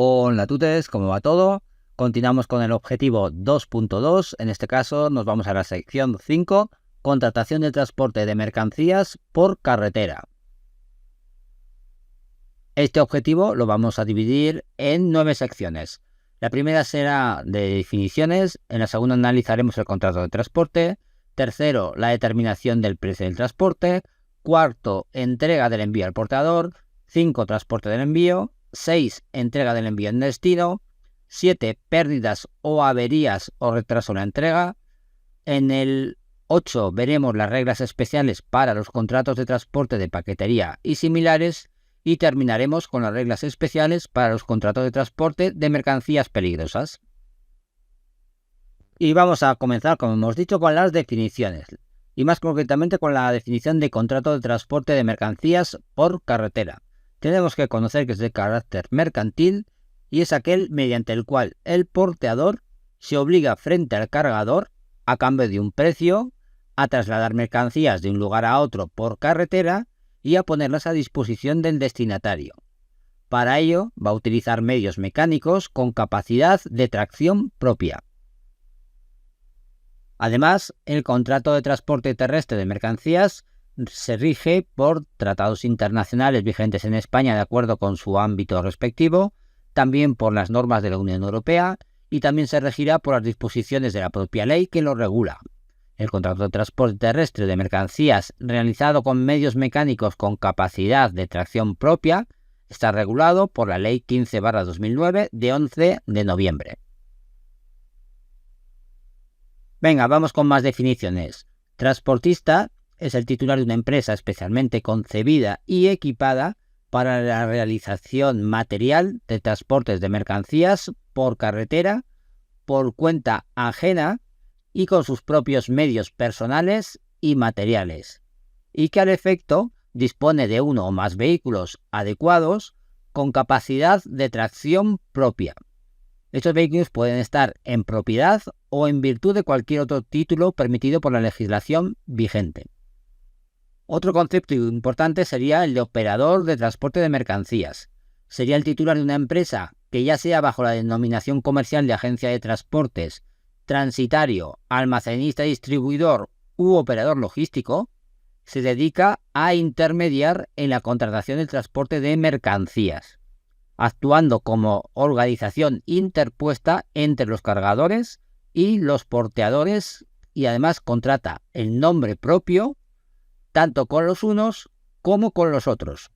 Hola tutores, ¿cómo va todo? Continuamos con el objetivo 2.2, en este caso nos vamos a la sección 5, contratación de transporte de mercancías por carretera. Este objetivo lo vamos a dividir en 9 secciones. La primera será de definiciones, en la segunda analizaremos el contrato de transporte, tercero, la determinación del precio del transporte, cuarto, entrega del envío al portador, 5, transporte del envío, 6, entrega del envío en destino, 7, pérdidas o averías o retraso en la entrega. En el 8 veremos las reglas especiales para los contratos de transporte de paquetería y similares, y terminaremos con las reglas especiales para los contratos de transporte de mercancías peligrosas. Y vamos a comenzar, como hemos dicho, con las definiciones, y más concretamente con la definición de contrato de transporte de mercancías por carretera. Tenemos que conocer que es de carácter mercantil y es aquel mediante el cual el porteador se obliga frente al cargador, a cambio de un precio, a trasladar mercancías de un lugar a otro por carretera y a ponerlas a disposición del destinatario. Para ello va a utilizar medios mecánicos con capacidad de tracción propia. Además, el contrato de transporte terrestre de mercancías se rige por tratados internacionales vigentes en España de acuerdo con su ámbito respectivo, también por las normas de la Unión Europea y también se regirá por las disposiciones de la propia ley que lo regula. El contrato de transporte terrestre de mercancías realizado con medios mecánicos con capacidad de tracción propia está regulado por la Ley 15/2009 de 11 de noviembre. Venga, vamos con más definiciones. Transportista es el titular de una empresa especialmente concebida y equipada para la realización material de transportes de mercancías por carretera, por cuenta ajena y con sus propios medios personales y materiales, y que al efecto dispone de uno o más vehículos adecuados con capacidad de tracción propia. Estos vehículos pueden estar en propiedad o en virtud de cualquier otro título permitido por la legislación vigente. Otro concepto importante sería el de operador de transporte de mercancías. Sería el titular de una empresa que, ya sea bajo la denominación comercial de agencia de transportes, transitario, almacenista, distribuidor u operador logístico, se dedica a intermediar en la contratación del transporte de mercancías, actuando como organización interpuesta entre los cargadores y los porteadores, y además contrata el nombre propio tanto con los unos como con los otros.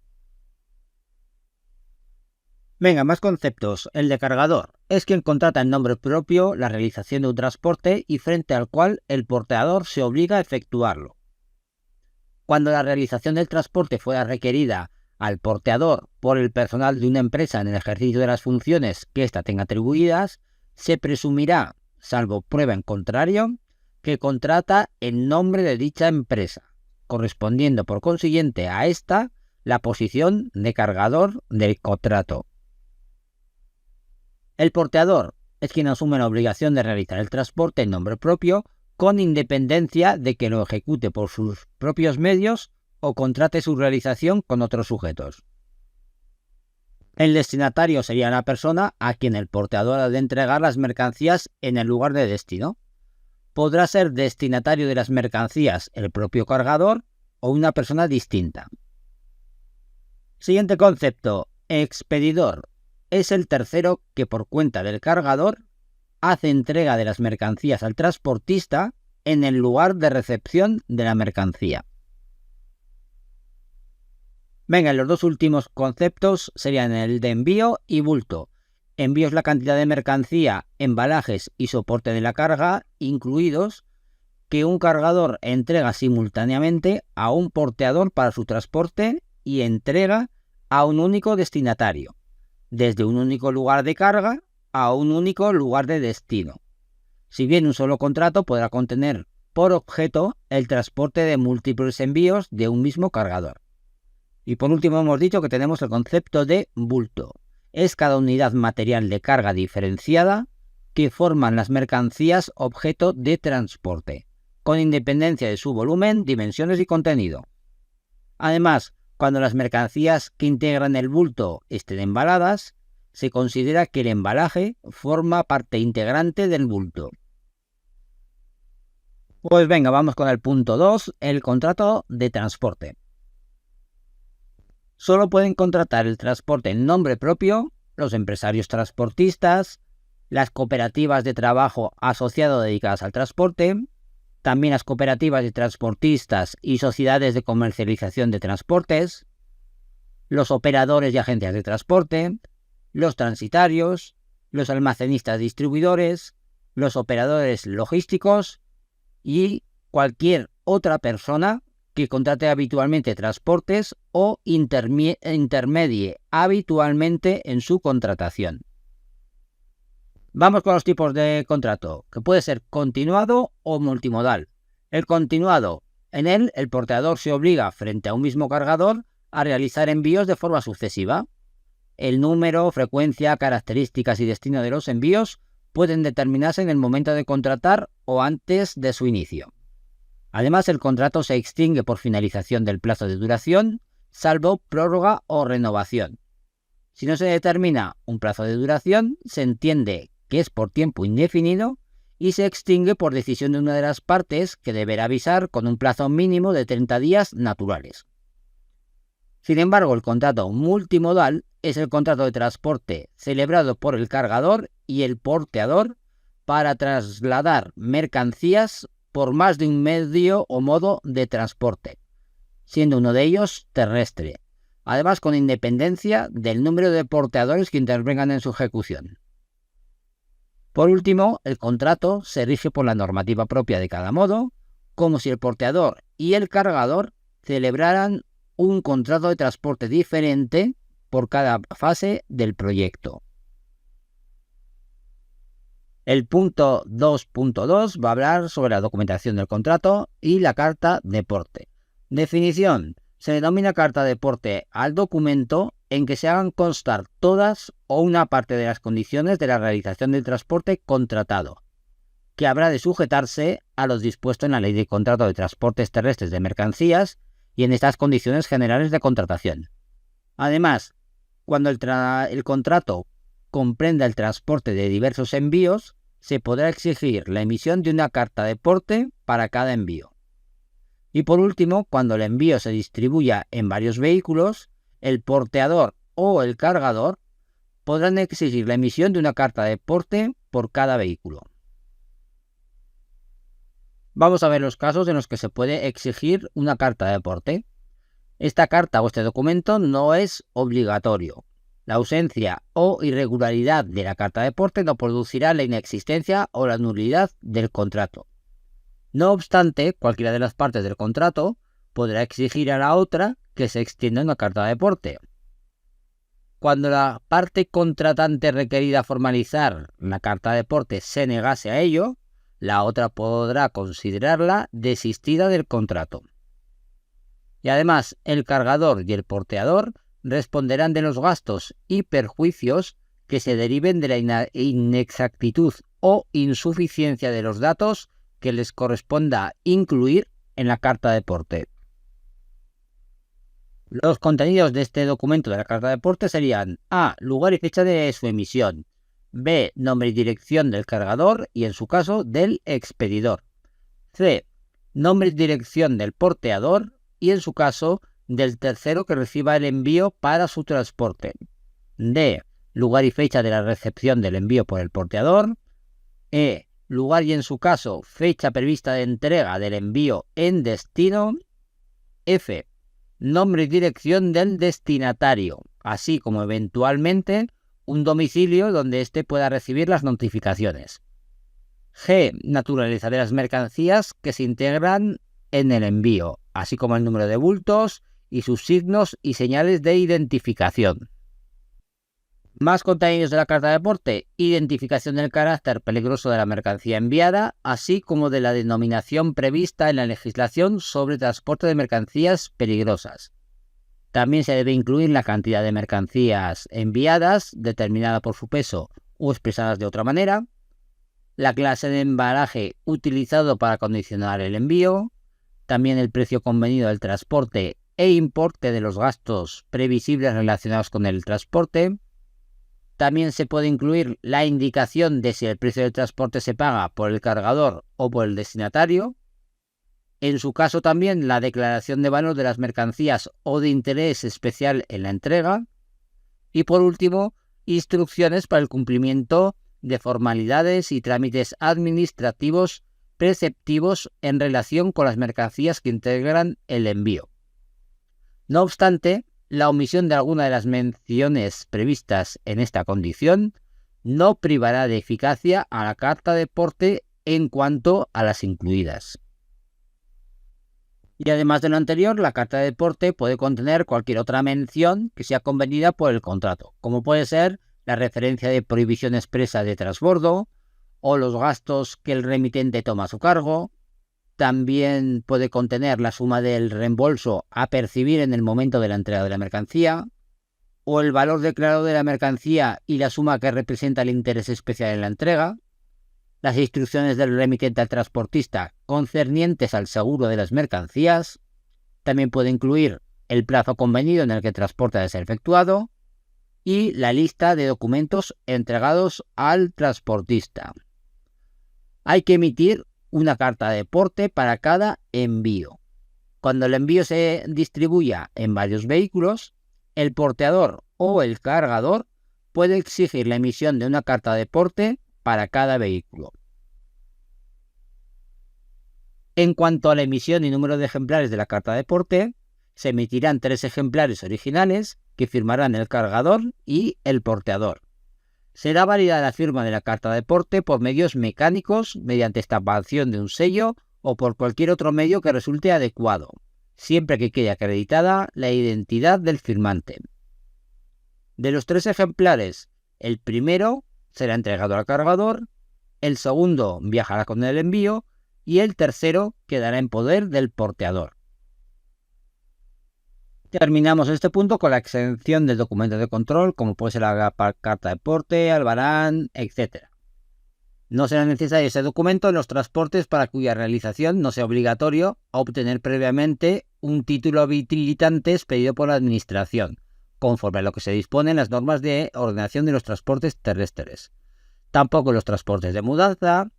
Venga, más conceptos. El de cargador es quien contrata en nombre propio la realización de un transporte y frente al cual el porteador se obliga a efectuarlo. Cuando la realización del transporte fuera requerida al porteador por el personal de una empresa en el ejercicio de las funciones que ésta tenga atribuidas, se presumirá, salvo prueba en contrario, que contrata en nombre de dicha empresa, correspondiendo por consiguiente a esta la posición de cargador del contrato. El porteador es quien asume la obligación de realizar el transporte en nombre propio, con independencia de que lo ejecute por sus propios medios o contrate su realización con otros sujetos. El destinatario sería la persona a quien el porteador ha de entregar las mercancías en el lugar de destino. Podrá ser destinatario de las mercancías el propio cargador o una persona distinta. Siguiente concepto, expedidor. Es el tercero que por cuenta del cargador hace entrega de las mercancías al transportista en el lugar de recepción de la mercancía. Venga, los dos últimos conceptos serían el de envío y bulto. Envío es la cantidad de mercancía, embalajes y soporte de la carga, incluidos, que un cargador entrega simultáneamente a un porteador para su transporte y entrega a un único destinatario, desde un único lugar de carga a un único lugar de destino. Si bien un solo contrato podrá contener por objeto el transporte de múltiples envíos de un mismo cargador. Y por último hemos dicho que tenemos el concepto de bulto. Es cada unidad material de carga diferenciada que forman las mercancías objeto de transporte, con independencia de su volumen, dimensiones y contenido. Además, cuando las mercancías que integran el bulto estén embaladas, se considera que el embalaje forma parte integrante del bulto. Pues venga, vamos con el punto 2, el contrato de transporte. Solo pueden contratar el transporte en nombre propio los empresarios transportistas, las cooperativas de trabajo asociado dedicadas al transporte, también las cooperativas de transportistas y sociedades de comercialización de transportes, los operadores y agencias de transporte, los transitarios, los almacenistas distribuidores, los operadores logísticos y cualquier otra persona que contrate habitualmente transportes o intermedie habitualmente en su contratación. Vamos con los tipos de contrato, que puede ser continuado o multimodal. El continuado, en él el porteador se obliga frente a un mismo cargador a realizar envíos de forma sucesiva. El número, frecuencia, características y destino de los envíos pueden determinarse en el momento de contratar o antes de su inicio. Además, el contrato se extingue por finalización del plazo de duración, salvo prórroga o renovación. Si no se determina un plazo de duración, se entiende que es por tiempo indefinido y se extingue por decisión de una de las partes, que deberá avisar con un plazo mínimo de 30 días naturales. Sin embargo, el contrato multimodal es el contrato de transporte celebrado por el cargador y el porteador para trasladar mercancías por más de un medio o modo de transporte, siendo uno de ellos terrestre, además con independencia del número de porteadores que intervengan en su ejecución. Por último, el contrato se rige por la normativa propia de cada modo, como si el porteador y el cargador celebraran un contrato de transporte diferente por cada fase del proyecto. El punto 2.2 va a hablar sobre la documentación del contrato y la carta de porte. Definición: se denomina carta de porte al documento en que se hagan constar todas o una parte de las condiciones de la realización del transporte contratado, que habrá de sujetarse a los dispuestos en la Ley de Contrato de Transportes Terrestres de Mercancías y en estas condiciones generales de contratación. Además, cuando el contrato comprenda el transporte de diversos envíos, se podrá exigir la emisión de una carta de porte para cada envío. Y por último, cuando el envío se distribuya en varios vehículos, el porteador o el cargador podrán exigir la emisión de una carta de porte por cada vehículo. Vamos a ver los casos en los que se puede exigir una carta de porte. Esta carta o este documento no es obligatorio. La ausencia o irregularidad de la carta de porte no producirá la inexistencia o la nulidad del contrato. No obstante, cualquiera de las partes del contrato podrá exigir a la otra que se extienda una carta de porte. Cuando la parte contratante requerida formalizar la carta de porte se negase a ello, la otra podrá considerarla desistida del contrato. Y además, el cargador y el porteador responderán de los gastos y perjuicios que se deriven de la inexactitud o insuficiencia de los datos que les corresponda incluir en la carta de porte. Los contenidos de este documento de la carta de porte serían: A. Lugar y fecha de su emisión. B. Nombre y dirección del cargador y, en su caso, del expedidor. C. Nombre y dirección del porteador y, en su caso, del tercero que reciba el envío para su transporte. D. Lugar y fecha de la recepción del envío por el porteador. E. Lugar y, en su caso, fecha prevista de entrega del envío en destino. F. Nombre y dirección del destinatario, así como eventualmente un domicilio donde éste pueda recibir las notificaciones. G. Naturaleza de las mercancías que se integran en el envío, así como el número de bultos y sus signos y señales de identificación. Más contenidos de la carta de porte: identificación del carácter peligroso de la mercancía enviada, así como de la denominación prevista en la legislación sobre transporte de mercancías peligrosas. También se debe incluir la cantidad de mercancías enviadas, determinada por su peso o expresadas de otra manera, la clase de embalaje utilizado para condicionar el envío, también el precio convenido del transporte e importe de los gastos previsibles relacionados con el transporte. También se puede incluir la indicación de si el precio del transporte se paga por el cargador o por el destinatario. En su caso también la declaración de valor de las mercancías o de interés especial en la entrega. Y por último, instrucciones para el cumplimiento de formalidades y trámites administrativos preceptivos en relación con las mercancías que integran el envío. No obstante, la omisión de alguna de las menciones previstas en esta condición no privará de eficacia a la carta de porte en cuanto a las incluidas. Y además de lo anterior, la carta de porte puede contener cualquier otra mención que sea convenida por el contrato, como puede ser la referencia de prohibición expresa de transbordo o los gastos que el remitente toma a su cargo. También puede contener la suma del reembolso a percibir en el momento de la entrega de la mercancía, o el valor declarado de la mercancía y la suma que representa el interés especial en la entrega, las instrucciones del remitente al transportista concernientes al seguro de las mercancías. También puede incluir el plazo convenido en el que el transporte ha de ser efectuado y la lista de documentos entregados al transportista. Hay que emitir una carta de porte para cada envío. Cuando el envío se distribuya en varios vehículos, el porteador o el cargador puede exigir la emisión de una carta de porte para cada vehículo. En cuanto a la emisión y número de ejemplares de la carta de porte, se emitirán 3 ejemplares originales que firmarán el cargador y el porteador. Será válida la firma de la carta de porte por medios mecánicos, mediante estampación de un sello o por cualquier otro medio que resulte adecuado, siempre que quede acreditada la identidad del firmante. De los 3 ejemplares, el primero será entregado al cargador, el segundo viajará con el envío y el tercero quedará en poder del porteador. Terminamos este punto con la exención del documento de control, como puede ser la carta de porte, albarán, etc. No será necesario ese documento en los transportes para cuya realización no sea obligatorio obtener previamente un título habilitante expedido por la Administración, conforme a lo que se dispone en las normas de ordenación de los transportes terrestres. Tampoco en los transportes de mudanza,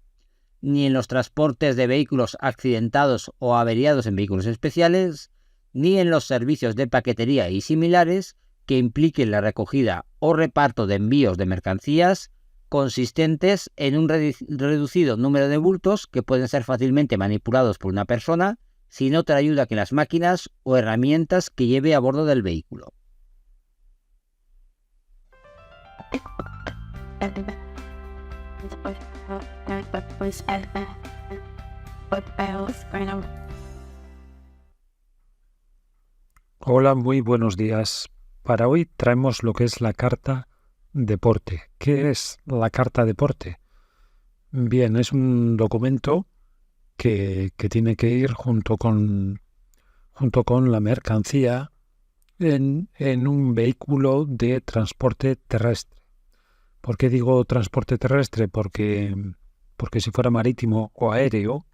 ni en los transportes de vehículos accidentados o averiados en vehículos especiales, ni en los servicios de paquetería y similares que impliquen la recogida o reparto de envíos de mercancías consistentes en un reducido número de bultos que pueden ser fácilmente manipulados por una persona sin otra ayuda que las máquinas o herramientas que lleve a bordo del vehículo. Hola, muy buenos días. Para hoy traemos lo que es la carta de porte. ¿Qué es la carta de porte? Bien, es un documento que tiene que ir junto con la mercancía en un vehículo de transporte terrestre. ¿Por qué digo transporte terrestre? Porque si fuera marítimo o aéreo,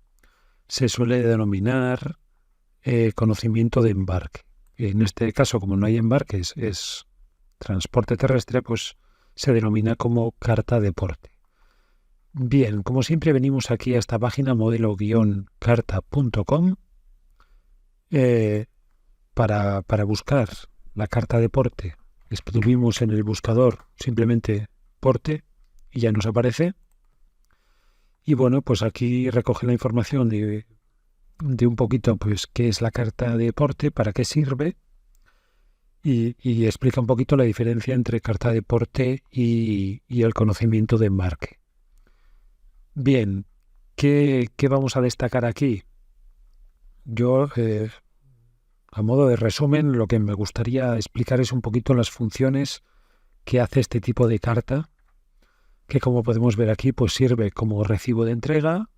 se suele denominar conocimiento de embarque. En este caso, como no hay embarques, es transporte terrestre, pues se denomina como carta de porte. Bien, como siempre venimos aquí a esta página modelo-carta.com para buscar la carta de porte. Escribimos en el buscador simplemente porte y ya nos aparece. Y bueno, pues aquí recoge la información de un poquito, pues, qué es la carta de porte, para qué sirve y explica un poquito la diferencia entre carta de porte y el conocimiento de embarque. Bien, ¿qué vamos a destacar aquí? Yo, a modo de resumen, lo que me gustaría explicar es un poquito las funciones que hace este tipo de carta, que como podemos ver aquí, pues sirve como recibo de entrega,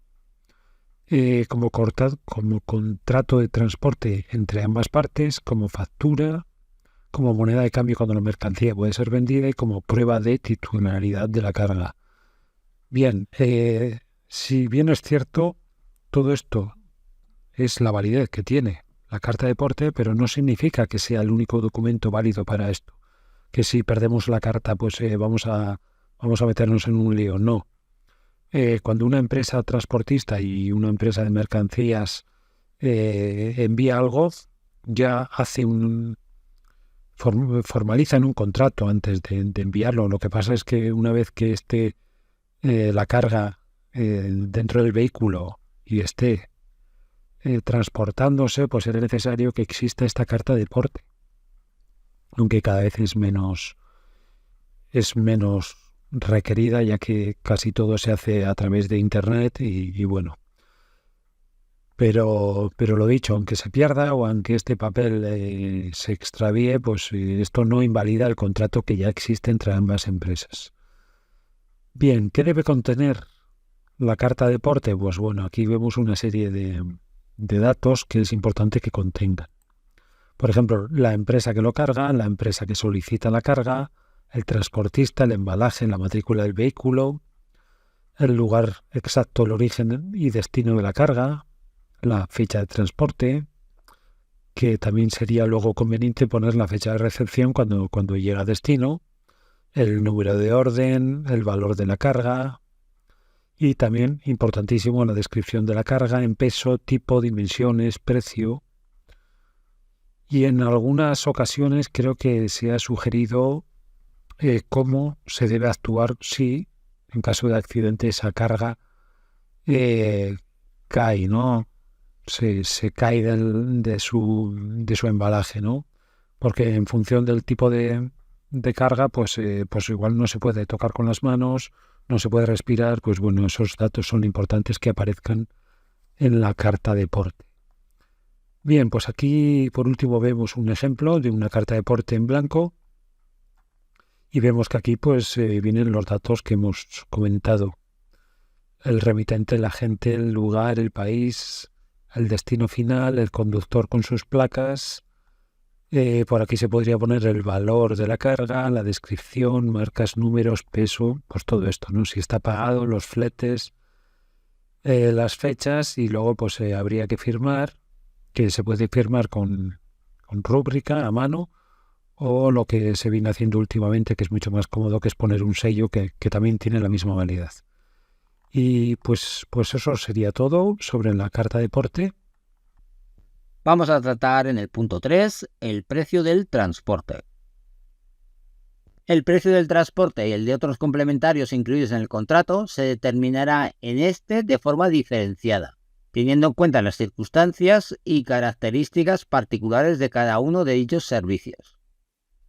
como contrato de transporte entre ambas partes, como factura, como moneda de cambio cuando la mercancía puede ser vendida y como prueba de titularidad de la carga. Bien, si bien es cierto, todo esto es la validez que tiene la carta de porte, pero no significa que sea el único documento válido para esto. que si perdemos la carta pues vamos a meternos en un lío. No. Cuando una empresa transportista y una empresa de mercancías envía algo, ya formalizan un contrato antes de enviarlo. Lo que pasa es que una vez que esté la carga dentro del vehículo y esté transportándose, pues es necesario que exista esta carta de porte, aunque cada vez es menos requerida, ya que casi todo se hace a través de internet y bueno. Pero lo dicho, aunque se pierda o aunque este papel se extravíe, pues esto no invalida el contrato que ya existe entre ambas empresas. Bien, ¿qué debe contener la carta de porte? Pues bueno, aquí vemos una serie de datos que es importante que contengan. Por ejemplo, la empresa que lo carga, la empresa que solicita la carga, el transportista, el embalaje, la matrícula del vehículo, el lugar exacto, el origen y destino de la carga, la fecha de transporte, que también sería luego conveniente poner la fecha de recepción cuando llega a destino, el número de orden, el valor de la carga y también, importantísimo, la descripción de la carga en peso, tipo, dimensiones, precio. Y en algunas ocasiones creo que se ha sugerido cómo se debe actuar si, en caso de accidente, esa carga cae, ¿no? Se cae de su embalaje, ¿no? Porque en función del tipo de carga, pues igual no se puede tocar con las manos, no se puede respirar, pues bueno, esos datos son importantes que aparezcan en la carta de porte. Bien, pues aquí por último vemos un ejemplo de una carta de porte en blanco y vemos que aquí pues vienen los datos que hemos comentado. El remitente, el agente, el lugar, el país, el destino final, el conductor con sus placas. Por aquí se podría poner el valor de la carga, la descripción, marcas, números, peso, pues todo esto, ¿no? Si está pagado, los fletes, las fechas y luego pues habría que firmar, que se puede firmar con rúbrica a mano o lo que se viene haciendo últimamente, que es mucho más cómodo, que es poner un sello que también tiene la misma validad. Y pues eso sería todo sobre la carta de porte. Vamos a tratar en el punto 3 el precio del transporte. El precio del transporte y el de otros complementarios incluidos en el contrato se determinará en este de forma diferenciada, teniendo en cuenta las circunstancias y características particulares de cada uno de dichos servicios.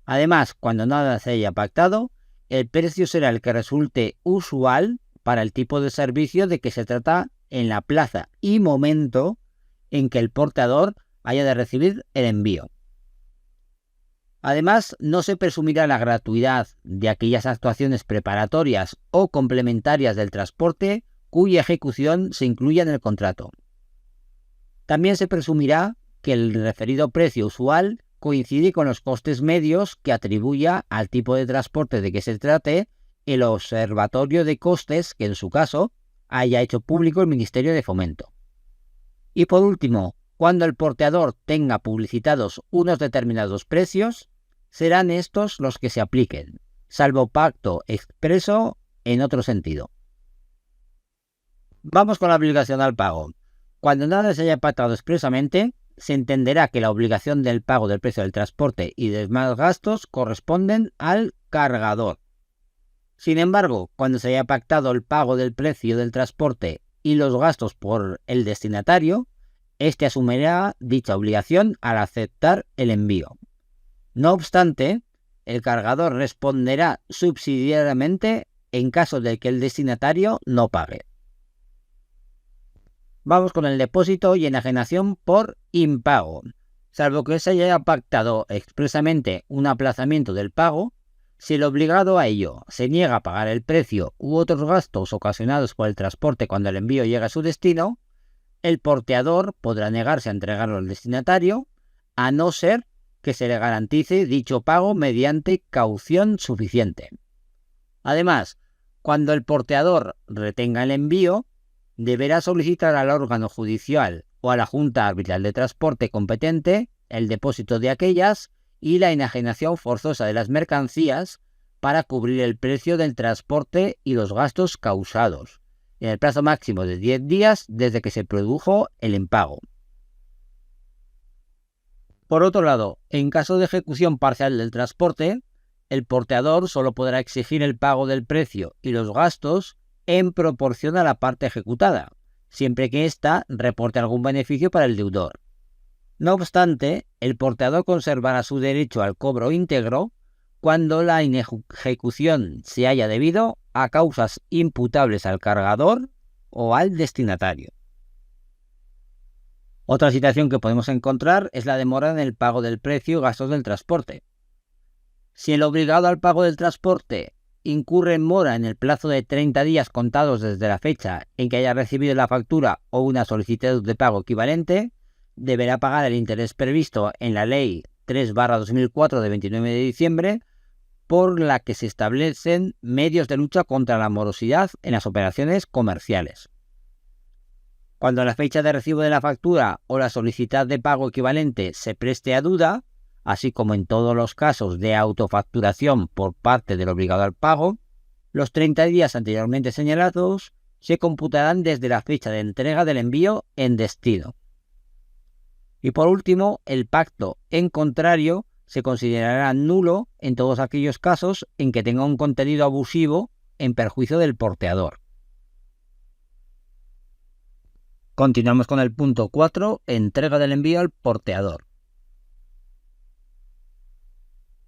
Además, cuando nada se haya pactado, el precio será el que resulte usual para el tipo de servicio de que se trata en la plaza y momento en que el portador haya de recibir el envío. Además, no se presumirá la gratuidad de aquellas actuaciones preparatorias o complementarias del transporte cuya ejecución se incluya en el contrato. También se presumirá que el referido precio usual coincide con los costes medios que atribuya al tipo de transporte de que se trate el Observatorio de Costes que en su caso haya hecho público el Ministerio de Fomento. Y por último, cuando el porteador tenga publicitados unos determinados precios, serán estos los que se apliquen, salvo pacto expreso en otro sentido. Vamos con la obligación al pago. Cuando nada se haya pactado expresamente, se entenderá que la obligación del pago del precio del transporte y demás gastos corresponden al cargador. Sin embargo, cuando se haya pactado el pago del precio del transporte y los gastos por el destinatario, éste asumirá dicha obligación al aceptar el envío. No obstante, el cargador responderá subsidiariamente en caso de que el destinatario no pague. Vamos con el depósito y enajenación por impago. Salvo que se haya pactado expresamente un aplazamiento del pago, si el obligado a ello se niega a pagar el precio u otros gastos ocasionados por el transporte cuando el envío llega a su destino, el porteador podrá negarse a entregarlo al destinatario, a no ser que se le garantice dicho pago mediante caución suficiente. Además, cuando el porteador retenga el envío, deberá solicitar al órgano judicial o a la Junta Arbitral de Transporte competente el depósito de aquellas y la enajenación forzosa de las mercancías para cubrir el precio del transporte y los gastos causados, en el plazo máximo de 10 días desde que se produjo el impago. Por otro lado, en caso de ejecución parcial del transporte, el porteador solo podrá exigir el pago del precio y los gastos en proporción a la parte ejecutada, siempre que ésta reporte algún beneficio para el deudor. No obstante, el porteador conservará su derecho al cobro íntegro cuando la inejecución se haya debido a causas imputables al cargador o al destinatario. Otra situación que podemos encontrar es la demora en el pago del precio y gastos del transporte. Si el obligado al pago del transporte incurre en mora en el plazo de 30 días contados desde la fecha en que haya recibido la factura o una solicitud de pago equivalente, deberá pagar el interés previsto en la Ley 3/2004 de 29 de diciembre, por la que se establecen medios de lucha contra la morosidad en las operaciones comerciales. Cuando la fecha de recibo de la factura o la solicitud de pago equivalente se preste a duda, así como en todos los casos de autofacturación por parte del obligado al pago, los 30 días anteriormente señalados se computarán desde la fecha de entrega del envío en destino. Y por último, el pacto en contrario se considerará nulo en todos aquellos casos en que tenga un contenido abusivo en perjuicio del porteador. Continuamos con el punto 4, entrega del envío al porteador.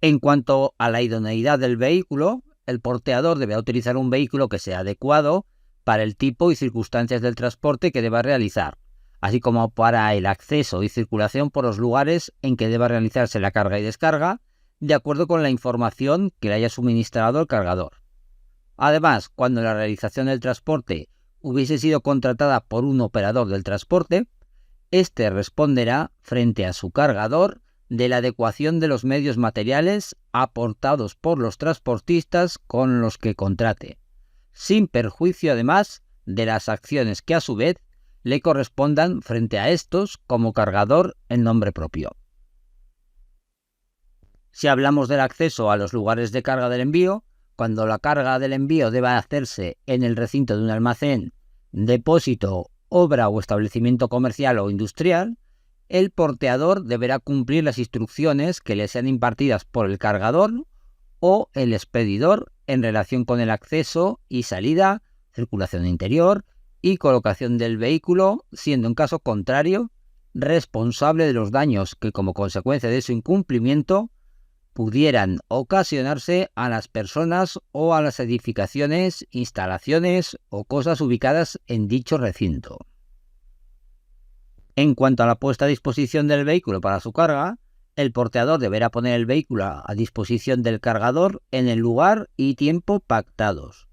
En cuanto a la idoneidad del vehículo, el porteador debe utilizar un vehículo que sea adecuado para el tipo y circunstancias del transporte que deba realizar, así como para el acceso y circulación por los lugares en que deba realizarse la carga y descarga, de acuerdo con la información que le haya suministrado el cargador. Además, cuando la realización del transporte hubiese sido contratada por un operador del transporte, éste responderá frente a su cargador de la adecuación de los medios materiales aportados por los transportistas con los que contrate, sin perjuicio además de las acciones que a su vez le correspondan frente a estos como cargador en nombre propio. Si hablamos del acceso a los lugares de carga del envío, cuando la carga del envío deba hacerse en el recinto de un almacén, depósito, obra o establecimiento comercial o industrial, el porteador deberá cumplir las instrucciones que le sean impartidas por el cargador o el expedidor en relación con el acceso y salida, circulación interior y colocación del vehículo, siendo en caso contrario responsable de los daños que como consecuencia de su incumplimiento pudieran ocasionarse a las personas o a las edificaciones, instalaciones o cosas ubicadas en dicho recinto. En cuanto a la puesta a disposición del vehículo para su carga, el porteador deberá poner el vehículo a disposición del cargador en el lugar y tiempo pactados.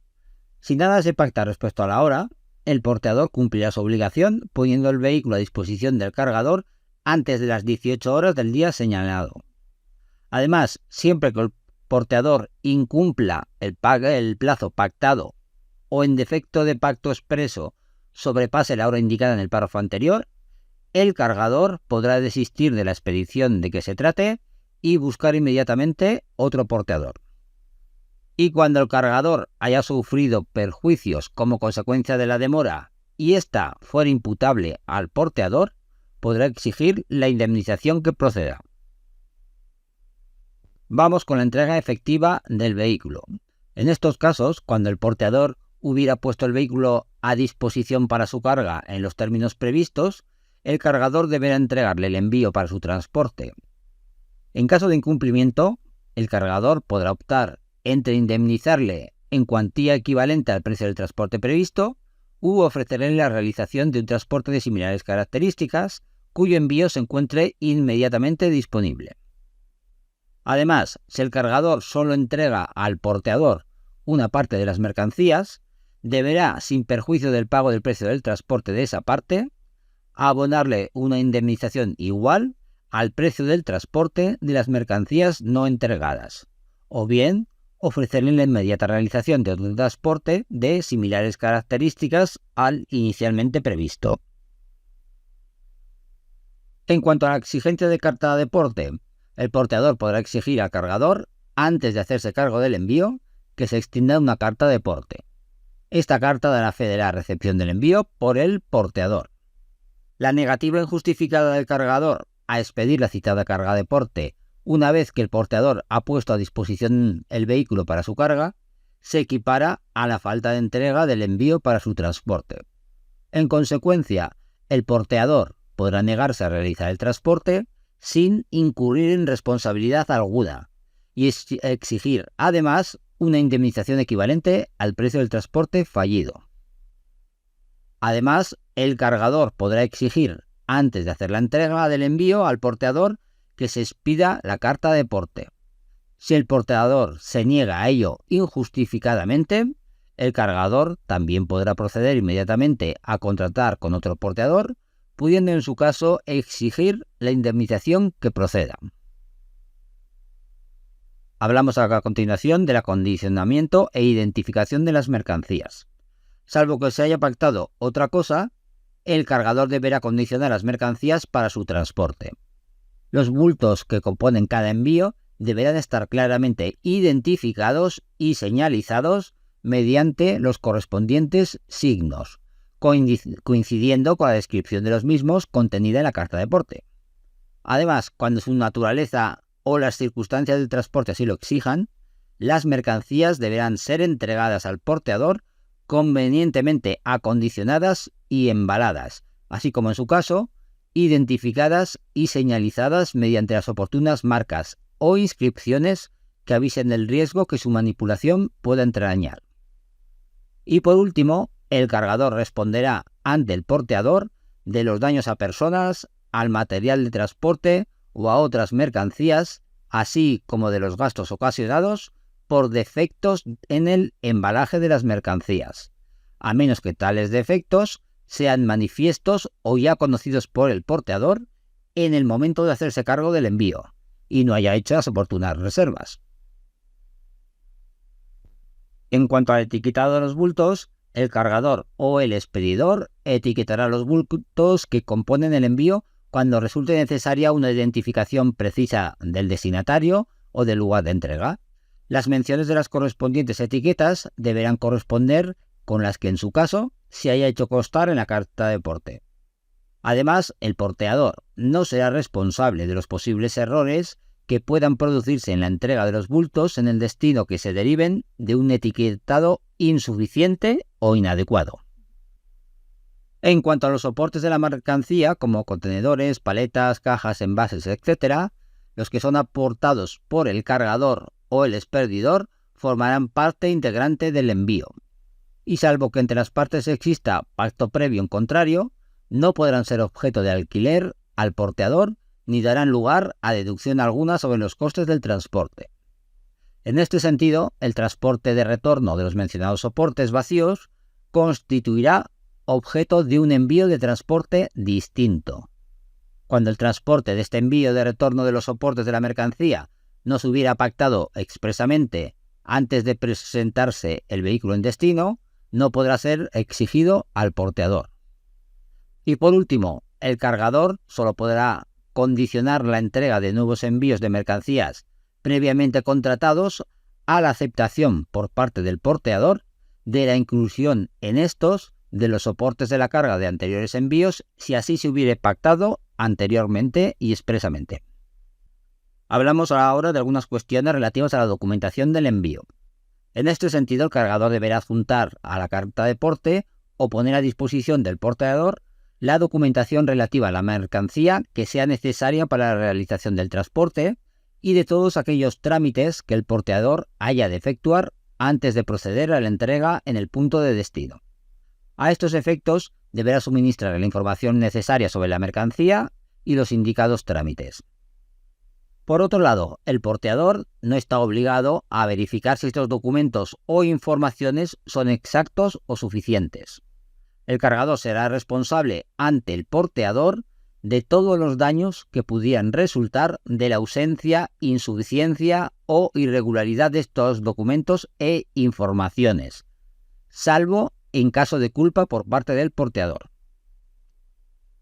Si nada se pacta respecto a la hora, el porteador cumplirá su obligación poniendo el vehículo a disposición del cargador antes de las 18 horas del día señalado. Además, siempre que el porteador incumpla el plazo pactado o en defecto de pacto expreso sobrepase la hora indicada en el párrafo anterior, el cargador podrá desistir de la expedición de que se trate y buscar inmediatamente otro porteador. Y cuando el cargador haya sufrido perjuicios como consecuencia de la demora y ésta fuera imputable al porteador, podrá exigir la indemnización que proceda. Vamos con la entrega efectiva del vehículo. En estos casos, cuando el porteador hubiera puesto el vehículo a disposición para su carga en los términos previstos, el cargador deberá entregarle el envío para su transporte. En caso de incumplimiento, el cargador podrá optar entre indemnizarle en cuantía equivalente al precio del transporte previsto u ofrecerle la realización de un transporte de similares características cuyo envío se encuentre inmediatamente disponible. Además, si el cargador solo entrega al porteador una parte de las mercancías, deberá, sin perjuicio del pago del precio del transporte de esa parte, abonarle una indemnización igual al precio del transporte de las mercancías no entregadas, o bien ofrecerle la inmediata realización de otro transporte de similares características al inicialmente previsto. En cuanto a la exigencia de carta de porte, El porteador podrá exigir al cargador, antes de hacerse cargo del envío, que se extienda una carta de porte. Esta carta dará fe de la recepción del envío por el porteador. La negativa injustificada del cargador a expedir la citada carga de porte una vez que el porteador ha puesto a disposición el vehículo para su carga, se equipara a la falta de entrega del envío para su transporte. En consecuencia, el porteador podrá negarse a realizar el transporte sin incurrir en responsabilidad alguna y exigir, además, una indemnización equivalente al precio del transporte fallido. Además, el cargador podrá exigir, antes de hacer la entrega del envío al porteador, que se expida la carta de porte. Si el porteador se niega a ello injustificadamente, el cargador también podrá proceder inmediatamente a contratar con otro porteador, pudiendo en su caso exigir la indemnización que proceda. Hablamos a continuación del acondicionamiento e identificación de las mercancías. Salvo que se haya pactado otra cosa, el cargador deberá acondicionar las mercancías para su transporte. Los bultos que componen cada envío deberán estar claramente identificados y señalizados mediante los correspondientes signos, coincidiendo con la descripción de los mismos contenida en la carta de porte. Además, cuando su naturaleza o las circunstancias del transporte así lo exijan, las mercancías deberán ser entregadas al porteador convenientemente acondicionadas y embaladas, así como en su caso, identificadas y señalizadas mediante las oportunas marcas o inscripciones que avisen del riesgo que su manipulación pueda entrañar. Y por último, el cargador responderá ante el porteador de los daños a personas, al material de transporte o a otras mercancías, así como de los gastos ocasionados por defectos en el embalaje de las mercancías, a menos que tales defectos sean manifiestos o ya conocidos por el porteador en el momento de hacerse cargo del envío y no haya hecho las oportunas reservas. En cuanto al etiquetado de los bultos, el cargador o el expedidor etiquetará los bultos que componen el envío cuando resulte necesaria una identificación precisa del destinatario o del lugar de entrega. Las menciones de las correspondientes etiquetas deberán corresponder con las que en su caso se haya hecho constar en la carta de porte. Además, el porteador no será responsable de los posibles errores que puedan producirse en la entrega de los bultos en el destino que se deriven de un etiquetado insuficiente o inadecuado. En cuanto a los soportes de la mercancía, como contenedores, paletas, cajas, envases, etc., los que son aportados por el cargador o el expedidor formarán parte integrante del envío. Y salvo que entre las partes exista pacto previo en contrario, no podrán ser objeto de alquiler al porteador ni darán lugar a deducción alguna sobre los costes del transporte. En este sentido, el transporte de retorno de los mencionados soportes vacíos constituirá objeto de un envío de transporte distinto. Cuando el transporte de este envío de retorno de los soportes de la mercancía no se hubiera pactado expresamente antes de presentarse el vehículo en destino, no podrá ser exigido al porteador. Y por último, el cargador solo podrá condicionar la entrega de nuevos envíos de mercancías previamente contratados a la aceptación por parte del porteador de la inclusión en estos de los soportes de la carga de anteriores envíos si así se hubiere pactado anteriormente y expresamente. Hablamos ahora de algunas cuestiones relativas a la documentación del envío. En este sentido, el cargador deberá adjuntar a la carta de porte o poner a disposición del porteador la documentación relativa a la mercancía que sea necesaria para la realización del transporte y de todos aquellos trámites que el porteador haya de efectuar antes de proceder a la entrega en el punto de destino. A estos efectos, deberá suministrar la información necesaria sobre la mercancía y los indicados trámites. Por otro lado, el porteador no está obligado a verificar si estos documentos o informaciones son exactos o suficientes. El cargador será responsable ante el porteador de todos los daños que pudieran resultar de la ausencia, insuficiencia o irregularidad de estos documentos e informaciones, salvo en caso de culpa por parte del porteador.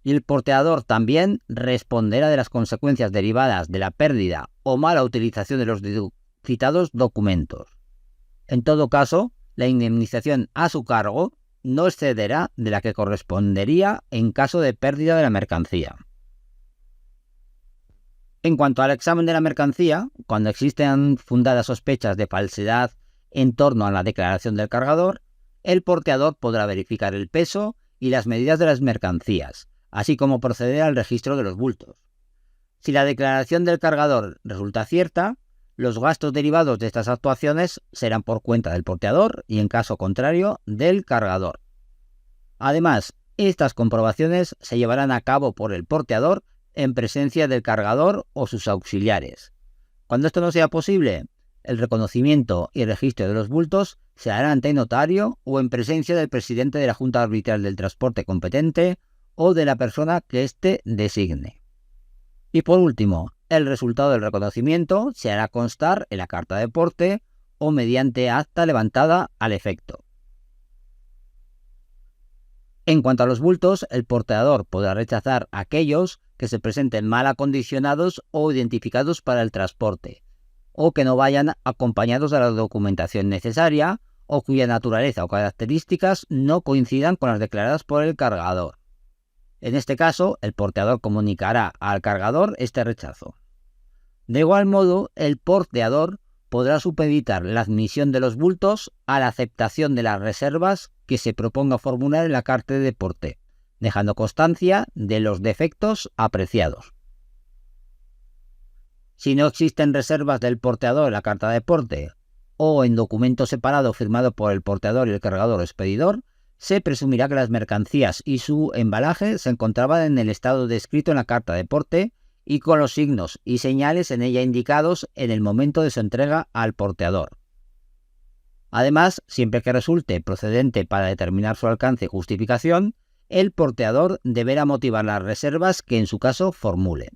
Y el porteador también responderá de las consecuencias derivadas de la pérdida o mala utilización de los citados documentos. En todo caso, la indemnización a su cargo no excederá de la que correspondería en caso de pérdida de la mercancía. En cuanto al examen de la mercancía, cuando existen fundadas sospechas de falsedad en torno a la declaración del cargador, el porteador podrá verificar el peso y las medidas de las mercancías, así como proceder al registro de los bultos. Si la declaración del cargador resulta cierta, los gastos derivados de estas actuaciones serán por cuenta del porteador y, en caso contrario, del cargador. Además, estas comprobaciones se llevarán a cabo por el porteador en presencia del cargador o sus auxiliares. Cuando esto no sea posible, el reconocimiento y registro de los bultos se hará ante notario o en presencia del presidente de la Junta Arbitral del Transporte competente o de la persona que éste designe. Y por último, el resultado del reconocimiento se hará constar en la carta de porte o mediante acta levantada al efecto. En cuanto a los bultos, el porteador podrá rechazar aquellos que se presenten mal acondicionados o identificados para el transporte, o que no vayan acompañados de la documentación necesaria, o cuya naturaleza o características no coincidan con las declaradas por el cargador. En este caso, el porteador comunicará al cargador este rechazo. De igual modo, el porteador podrá supeditar la admisión de los bultos a la aceptación de las reservas que se proponga formular en la carta de porte, dejando constancia de los defectos apreciados. Si no existen reservas del porteador en la carta de porte o en documento separado firmado por el porteador y el cargador o expedidor, se presumirá que las mercancías y su embalaje se encontraban en el estado descrito en la carta de porte y con los signos y señales en ella indicados en el momento de su entrega al porteador. Además, siempre que resulte procedente para determinar su alcance y justificación, el porteador deberá motivar las reservas que en su caso formule.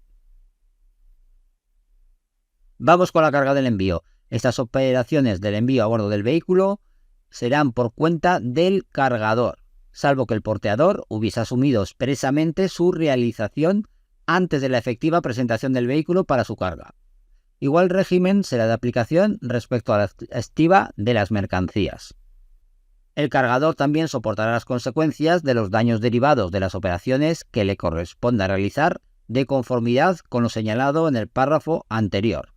Vamos con la carga del envío. Estas operaciones del envío a bordo del vehículo serán por cuenta del cargador, salvo que el porteador hubiese asumido expresamente su realización antes de la efectiva presentación del vehículo para su carga. Igual régimen será de aplicación respecto a la estiva de las mercancías. El cargador también soportará las consecuencias de los daños derivados de las operaciones que le corresponda realizar de conformidad con lo señalado en el párrafo anterior.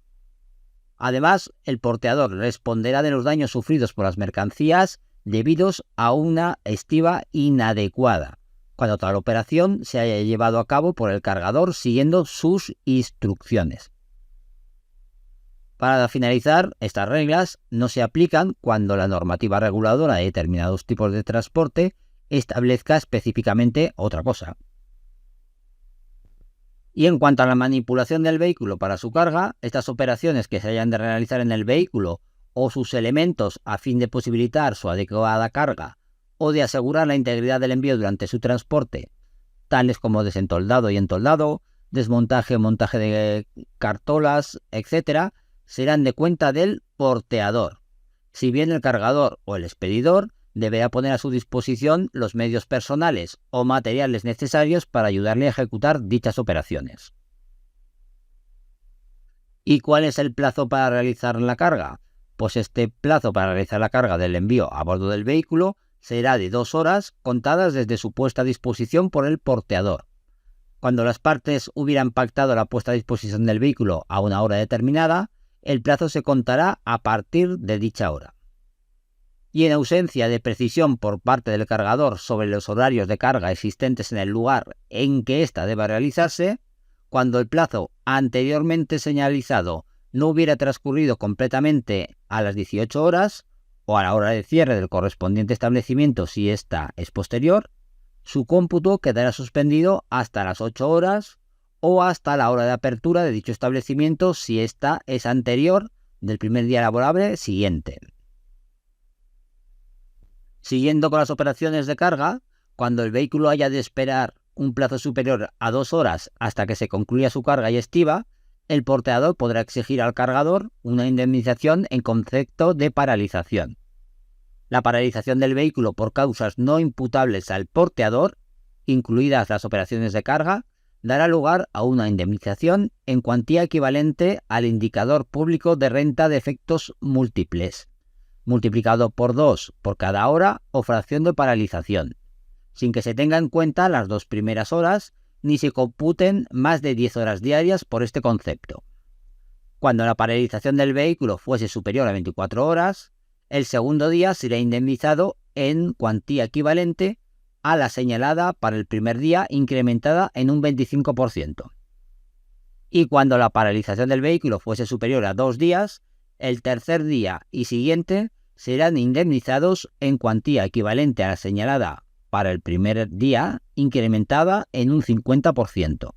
Además, el porteador responderá de los daños sufridos por las mercancías debidos a una estiva inadecuada, cuando tal operación se haya llevado a cabo por el cargador siguiendo sus instrucciones. Para finalizar, estas reglas no se aplican cuando la normativa reguladora de determinados tipos de transporte establezca específicamente otra cosa. Y en cuanto a la manipulación del vehículo para su carga, estas operaciones que se hayan de realizar en el vehículo o sus elementos a fin de posibilitar su adecuada carga o de asegurar la integridad del envío durante su transporte, tales como desentoldado y entoldado, desmontaje o montaje de cartolas, etc., serán de cuenta del porteador, si bien el cargador o el expedidor deberá poner a su disposición los medios personales o materiales necesarios para ayudarle a ejecutar dichas operaciones. ¿Y cuál es el plazo para realizar la carga? Pues este plazo para realizar la carga del envío a bordo del vehículo será de 2 horas contadas desde su puesta a disposición por el porteador. Cuando las partes hubieran pactado la puesta a disposición del vehículo a una hora determinada, el plazo se contará a partir de dicha hora. Y en ausencia de precisión por parte del cargador sobre los horarios de carga existentes en el lugar en que ésta deba realizarse, cuando el plazo anteriormente señalizado no hubiera transcurrido completamente a las 18 horas o a la hora de cierre del correspondiente establecimiento si ésta es posterior, su cómputo quedará suspendido hasta las 8 horas o hasta la hora de apertura de dicho establecimiento si ésta es anterior del primer día laborable siguiente. Siguiendo con las operaciones de carga, cuando el vehículo haya de esperar un plazo superior a 2 horas hasta que se concluya su carga y estiva, el porteador podrá exigir al cargador una indemnización en concepto de paralización. La paralización del vehículo por causas no imputables al porteador incluidas las operaciones de carga, dará lugar a una indemnización en cuantía equivalente al indicador público de renta de efectos múltiples, multiplicado por 2 por cada hora o fracción de paralización, sin que se tenga en cuenta las 2 primeras horas ni se computen más de 10 horas diarias por este concepto. Cuando la paralización del vehículo fuese superior a 24 horas, el segundo día será indemnizado en cuantía equivalente a la señalada para el primer día, incrementada en un 25%. Y cuando la paralización del vehículo fuese superior a 2 días, el tercer día y siguiente serán indemnizados en cuantía equivalente a la señalada para el primer día, incrementada en un 50%.